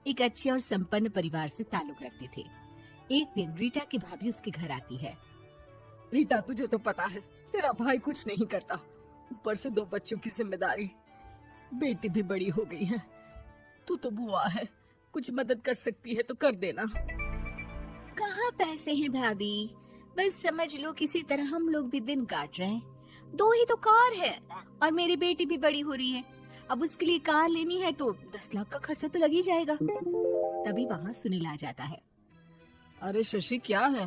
एक अच्छे और संपन्न परिवार से ताल्लुक रखते थे। एक दिन रीटा की भाभी उसके घर आती है। रीटा, तुझे तो पता है तेरा भाई कुछ नहीं करता, ऊपर से 2 बच्चों की जिम्मेदारी, बेटी भी बड़ी हो गई है। तू तो बुआ है, कुछ मदद कर सकती है तो कर देना। कहाँ पैसे हैं भाभी, बस समझ लो किसी तरह हम लोग भी दिन काट रहे हैं। 2 ही तो कार है और मेरी बेटी भी बड़ी हो रही है। अब उसके लिए कार लेनी है तो 10 लाख का खर्चा तो लग ही जाएगा। तभी वहाँ सुनील आ जाता है। अरे शशि, क्या है,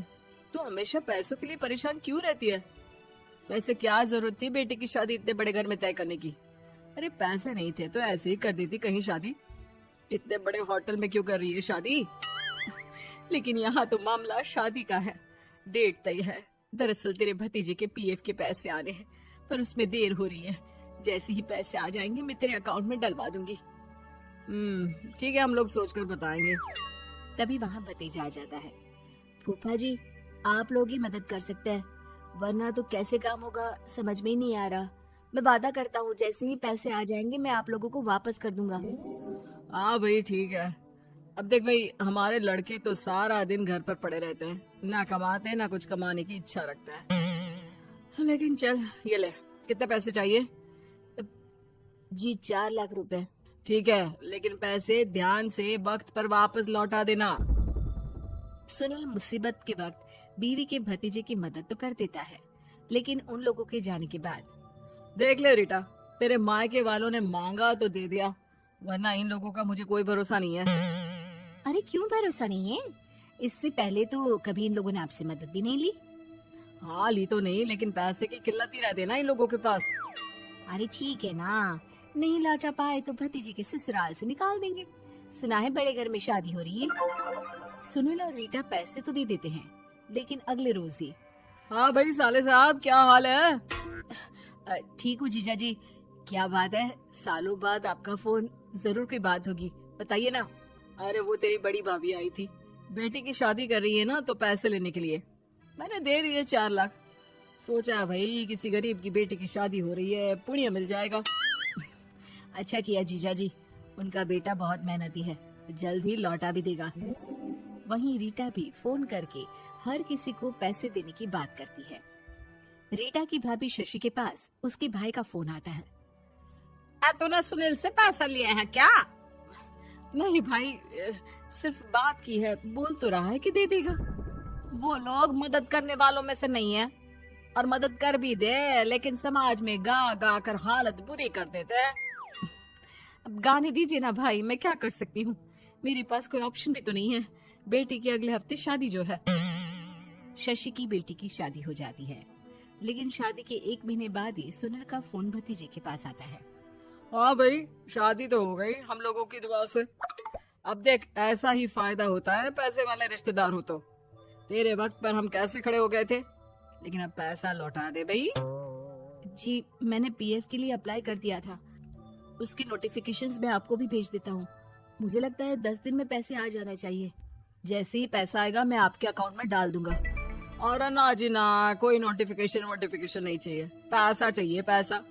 तू हमेशा पैसों के लिए परेशान क्यों रहती है? वैसे क्या जरूरत थी बेटी की शादी इतने बड़े घर में तय करने की? अरे पैसे नहीं थे तो ऐसे ही कर देती कहीं शादी। इतने बड़े होटल में क्यों कर रही है शादी? लेकिन यहाँ तो मामला शादी का है, डेट तय है। दरअसल तेरे भतीजे के पीएफ के पैसे आने हैं, पर उसमें देर हो रही है। जैसे ही पैसे आ जाएंगे मैं तेरे अकाउंट में डलवा दूंगी। ठीक है, हम लोग सोचकर बताएंगे। तभी वहाँ भतीजा आ जाता है। फूफा जी, आप लोग ही मदद कर सकते हैं, वरना तो कैसे काम होगा समझ में ही नहीं आ रहा। मैं वादा करता हूँ जैसे ही पैसे आ जाएंगे मैं आप लोगों को वापस कर दूंगा। हाँ भाई ठीक है। अब देख भाई, हमारे लड़के तो सारा दिन घर पर पड़े रहते हैं, ना कमाते ना कुछ कमाने की इच्छा रखता है। लेकिन चल ये ले, कितने पैसे चाहिए? जी 4 लाख रुपए। ठीक है, लेकिन पैसे ध्यान से वक्त पर वापस लौटा देना। सुनील मुसीबत के वक्त बीवी के भतीजे की मदद तो कर देता है, लेकिन उन लोगों के जाने के बाद देख ले रीटा, तेरे मायके वालों ने मांगा तो दे दिया, वरना इन लोगों का मुझे कोई भरोसा नहीं है। अरे क्यों भरोसा नहीं है? इससे पहले तो कभी इन लोगों ने आपसे मदद भी नहीं ली। हाँ ली तो नहीं, लेकिन पैसे की किल्लत ही रहती है ना इन लोगों के पास। अरे ठीक है ना, नहीं लौटा पाए तो भतीजे के ससुराल से निकाल देंगे। सुना है बड़े घर में शादी हो रही है। सुनील और रीटा पैसे तो दे देते हैं, लेकिन अगले रोज ही। हाँ भाई साले साहब, क्या हाल है? ठीक हूँ जीजा जी। क्या बात है, सालों बाद आपका फोन, जरूर कोई बात होगी, बताइए ना। अरे वो तेरी बड़ी भाभी आई थी, बेटी की शादी कर रही है ना, तो पैसे लेने के लिए मैंने दे दिए 4 लाख। सोचा भाई किसी गरीब की बेटी की शादी हो रही है, पुण्य मिल जाएगा। अच्छा किया जीजा जी, उनका बेटा बहुत मेहनती है, जल्द ही लौटा भी देगा। वहीं रीटा भी फोन करके हर किसी को पैसे देने की बात करती है। रीटा की भाभी शशि के पास उसके भाई का फोन आता है। तूने सुनील से पैसा लिया है क्या? नहीं भाई, सिर्फ बात की है, बोल तो रहा है कि दे देगा। वो लोग मदद करने वालों में से नहीं है, और मदद कर भी दे लेकिन समाज में गा गा कर हालत बुरी कर देते हैं। अब गाने दीजिए ना भाई, मैं क्या कर सकती हूँ, मेरे पास कोई ऑप्शन भी तो नहीं है। बेटी की अगले हफ्ते शादी जो है। शशि की बेटी की शादी हो जाती है, लेकिन शादी के 1 महीने बाद ही सुनील का फोन भतीजे के पास आता है। हाँ भाई, शादी तो हो गई हम लोगों की दुआ से। अब देख, ऐसा ही फायदा होता है पैसे वाले रिश्तेदार हो तो। तेरे वक्त पर हम कैसे खड़े हो गए थे, लेकिन अब पैसा लौटा दे भाई। जी मैंने पीएफ के लिए अप्लाई कर दिया था, उसकी नोटिफिकेशंस मैं आपको भी भेज देता हूँ। मुझे लगता है 10 दिन में पैसे आ जाना चाहिए। जैसे ही पैसा आएगा मैं आपके अकाउंट में डाल दूंगा। और ना जी ना, कोई नोटिफिकेशन नहीं चाहिए, पैसा चाहिए पैसा।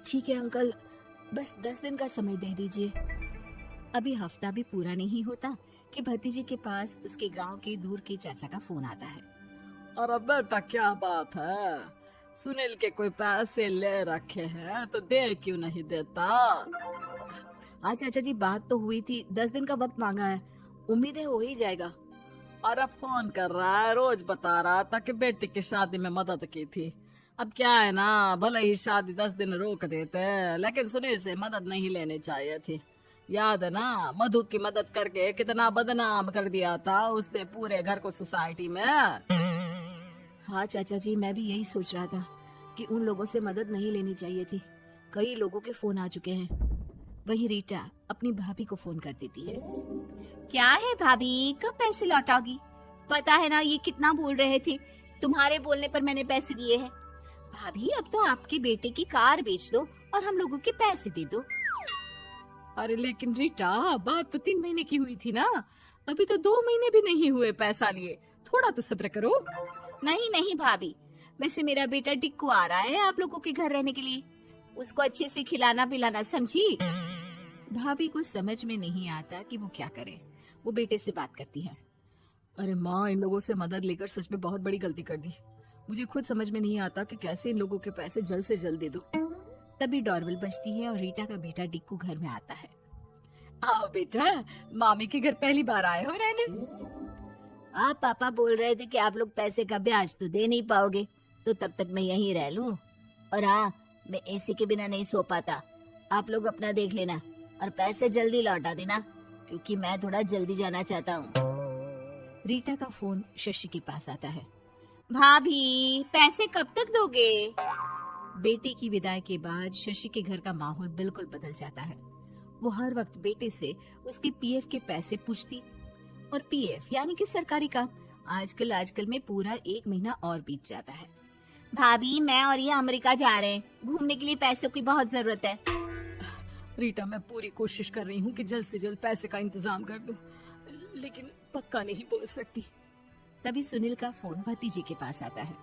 ठीक है अंकल, बस 10 दिन का समय दे दीजिए। अभी हफ्ता भी पूरा नहीं होता कि भतीजे के पास उसके गांव के दूर के चाचा का फोन आता है। और अब बेटा क्या बात है, सुनील के कोई पैसे ले रखे हैं तो दे क्यों नहीं देता? हाँ चाचा जी, बात तो हुई थी, 10 दिन का वक्त मांगा है, उम्मीद है हो ही जाएगा। अरे फोन कर रहा है, रोज बता रहा था कि बेटी की शादी में मदद की थी। अब क्या है ना, भले ही शादी 10 दिन रोक देते, लेकिन सुनील से मदद नहीं लेनी चाहिए थी। याद है ना, मधु की मदद करके कितना बदनाम कर दिया था उसने पूरे घर को सोसाइटी में। हाँ चाचा जी, मैं भी यही सोच रहा था कि उन लोगों से मदद नहीं लेनी चाहिए थी। कई लोगों के फोन आ चुके हैं। वही रीटा अपनी भाभी को फोन कर देती है। क्या है भाभी, कब पैसे लौटाओगी? पता है ना ये कितना बोल रहे थे, तुम्हारे बोलने पर मैंने पैसे दिए हैं। भाभी अब तो आपके बेटे की कार बेच दो और हम लोगों के पैसे दे दो। अरे लेकिन रीटा, बात तो 3 महीने की हुई थी ना, अभी तो 2 महीने भी नहीं हुए पैसा लिए, थोड़ा तो सब्र करो। नहीं नहीं भाभी, वैसे मेरा बेटा टिक्कू आ रहा है आप लोगों के घर रहने के लिए, उसको अच्छे से खिलाना पिलाना, समझी? भाभी को समझ में नहीं आता कि वो क्या करे। वो बेटे से बात करती है। अरे माँ, इन लोगों से मदद लेकर सच में बहुत बड़ी गलती कर दी। मुझे खुद समझ में नहीं आता कि कैसे इन लोगों के पैसे जल्द से जल्द दे दूं। तभी डोरबेल बजती है और रीटा का बेटा डिक्कू घर में आता है। आओ बेटा, मामी के घर पहली बार आए हो रहने। आप पापा बोल रहे थे कि आप लोग पैसे का ब्याज तो दे नहीं पाओगे, तो तब तक मैं यहीं रह लूं। और हाँ, मैं एसी के बिना नहीं सो पाता। आप लोग अपना देख लेना और पैसे जल्दी लौटा देना, क्योंकि मैं थोड़ा जल्दी जाना चाहता हूँ। रीटा का फोन शशि के पास आता है। भाभी, पैसे कब तक दोगे? बेटे की विदाई के बाद शशि के घर का माहौल बिल्कुल बदल जाता है। वो हर वक्त बेटे से उसके पीएफ के पैसे पूछती, और पीएफ यानी कि सरकारी काम आजकल में पूरा 1 महीना और बीत जाता है। भाभी, मैं और ये अमेरिका जा रहे हैं, घूमने के लिए पैसों की बहुत जरूरत है। रीटा, मैं पूरी कोशिश कर रही हूँ कि जल्द से जल्द पैसे का इंतजाम कर दूं, लेकिन पक्का नहीं बोल सकती। तभी सुनील का फोन भतीजे के पास आता है।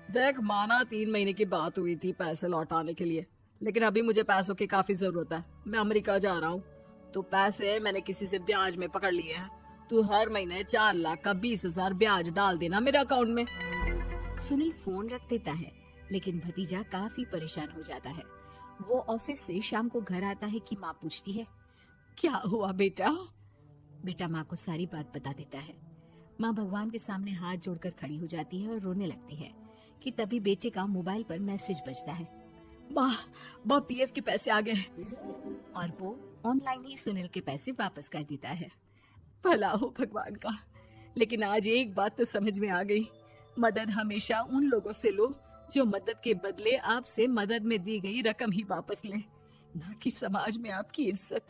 देख माना 3 महीने की बात हुई थी पैसे लौटाने के लिए, लेकिन अभी मुझे पैसों की काफी जरूरत है। मैं अमेरिका जा रहा हूँ, तो पैसे मैंने किसी से ब्याज में पकड़ लिए हैं। तू हर महीने 4 लाख का 20,000 ब्याज डाल देना मेरे अकाउंट में। सुनील फोन रख देता है, लेकिन भतीजा काफी परेशान हो जाता है। वो ऑफिस से शाम को घर आता है कि माँ पूछती है, क्या हुआ बेटा? बेटा माँ को सारी बात बता देता है। माँ भगवान के सामने हाथ जोड़कर खड़ी हो जाती है और रोने लगती है कि तभी बेटे का मोबाइल पर मैसेज बजता है। माँ, पीएफ के पैसे आ गए। और वो ऑनलाइन ही सुनील के पैसे वापस कर देता है। भला हो भगवान का। लेकिन आज एक बात तो समझ में आ गई, मदद हमेशा उन लोगों से लो जो मदद के बदले आपसे मदद में दी गई रकम ही वापस ले, ना कि समाज में आपकी इज्जत।